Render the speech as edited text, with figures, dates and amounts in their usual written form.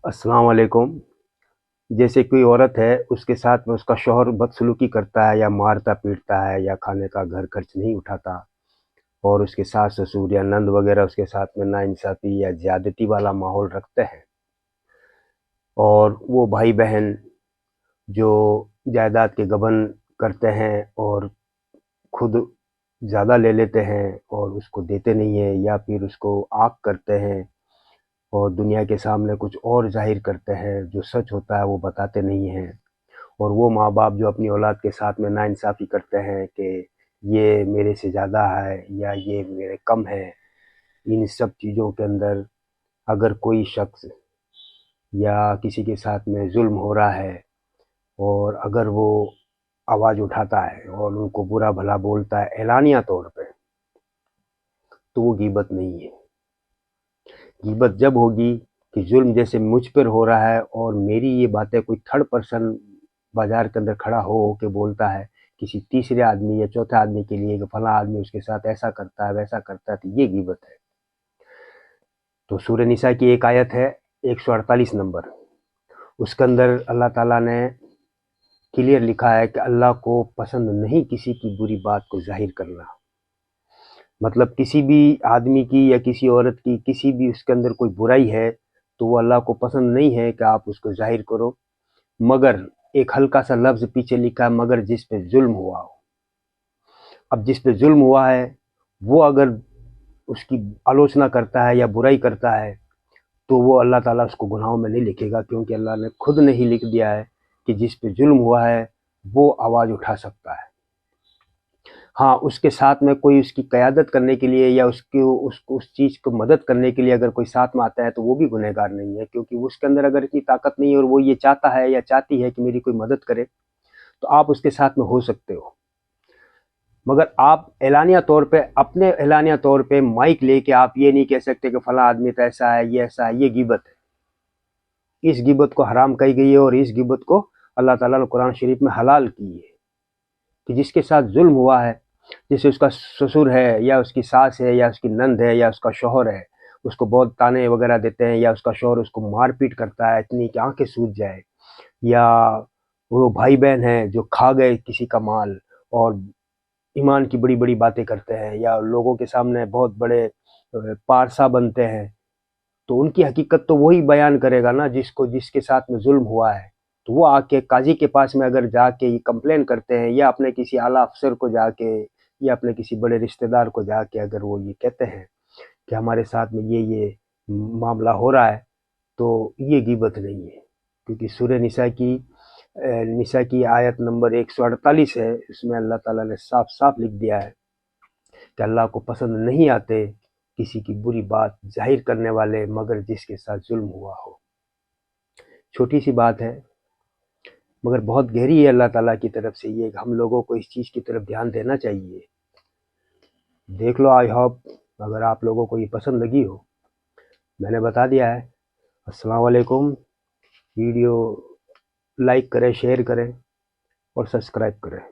अस्सलाम वालेकुम। जैसे कोई औरत है, उसके साथ में उसका शौहर बदसलूकी करता है या मारता पीटता है या खाने का घर खर्च नहीं उठाता, और उसके सास ससुर या नंद वगैरह उसके साथ में नाइंसाफ़ी या ज़्यादती वाला माहौल रखते हैं, और वो भाई बहन जो जायदाद के गबन करते हैं और खुद ज़्यादा ले लेते हैं और उसको देते नहीं हैं, या फिर उसको आग करते हैं और दुनिया के सामने कुछ और ज़ाहिर करते हैं, जो सच होता है वो बताते नहीं हैं। और वो माँ बाप जो अपनी औलाद के साथ में नाइंसाफ़ी करते हैं कि ये मेरे से ज़्यादा है या ये मेरे कम है, इन सब चीज़ों के अंदर अगर कोई शख्स या किसी के साथ में जुल्म हो रहा है और अगर वो आवाज़ उठाता है और उनको बुरा भला बोलता है एलानिया तौर पे, तो वो गीबत नहीं है। गीबत जब होगी कि जुल्म जैसे मुझ पर हो रहा है और मेरी ये बातें कोई थर्ड पर्सन बाजार के अंदर खड़ा हो के बोलता है किसी तीसरे आदमी या चौथे आदमी के लिए कि फला आदमी उसके साथ ऐसा करता है वैसा करता है, तो ये गीबत है। तो सूरह निसा की एक आयत है 148 नंबर, उसके अंदर अल्लाह ताला ने क्लियर लिखा है कि अल्लाह को पसंद नहीं किसी की बुरी बात को जाहिर करना। मतलब किसी भी आदमी की या किसी औरत की किसी भी उसके अंदर कोई बुराई है तो वो अल्लाह को पसंद नहीं है कि आप उसको जाहिर करो, मगर एक हल्का सा लफ्ज़ पीछे लिखा है, मगर जिस पे जुल्म हुआ हो। अब जिस पे जुल्म हुआ है वो अगर उसकी आलोचना करता है या बुराई करता है तो वो अल्लाह ताला उसको गुनाहों में नहीं लिखेगा, क्योंकि अल्लाह ने खुद ने ही लिख दिया है कि जिस पे जुल्म हुआ है वो आवाज़ उठा सकता है। हाँ, उसके साथ में कोई उसकी क़यादत करने के लिए या उसकी उसको उस चीज़ को मदद करने के लिए अगर कोई साथ में आता है तो वो भी गुनहगार नहीं है, क्योंकि उसके अंदर अगर इतनी ताकत नहीं है और वो ये चाहता है या चाहती है कि मेरी कोई मदद करे, तो आप उसके साथ में हो सकते हो। मगर आप एलानिया तौर पे अपने एलानिया तौर पे माइक लेके आप ये नहीं कह सकते कि फला आदमी तो ऐसा है, ये ऐसा है, ये गिबत है। इस गिबत को हराम कही गई है और इस गिबत को अल्लाह ताला ने कुरान शरीफ में हलाल की है कि जिसके साथ जुल्म हुआ है, जैसे उसका ससुर है या उसकी सास है या उसकी नंद है या उसका शौहर है, उसको बहुत ताने वगैरह देते हैं, या उसका शौहर उसको मार पीट करता है इतनी कि आंखें सूज जाए, या वो भाई बहन है जो खा गए किसी का माल और ईमान की बड़ी बड़ी बातें करते हैं या लोगों के सामने बहुत बड़े पारसा बनते हैं, तो उनकी हकीकत तो वही बयान करेगा ना जिसको जिसके साथ में जुल्म हुआ है। तो वो आके काजी के पास में अगर जाके ये कंप्लेन करते हैं या अपने किसी आला अफसर को जाके या अपने किसी बड़े रिश्तेदार को जाके अगर वो ये कहते हैं कि हमारे साथ में ये मामला हो रहा है, तो ये गीबत नहीं है। क्योंकि सूरह निसा की आयत नंबर 148 है, इसमें अल्लाह ताला ने साफ साफ लिख दिया है कि अल्लाह को पसंद नहीं आते किसी की बुरी बात जाहिर करने वाले, मगर जिसके साथ जुल्म हुआ हो। छोटी सी बात है मगर बहुत गहरी है अल्लाह ताला की तरफ से, ये हम लोगों को इस चीज़ की तरफ ध्यान देना चाहिए। देख लो, आई होप अगर आप लोगों को ये पसंद लगी हो। मैंने बता दिया है। अस्सलाम वालेकुम। वीडियो लाइक करें, शेयर करें और सब्सक्राइब करें।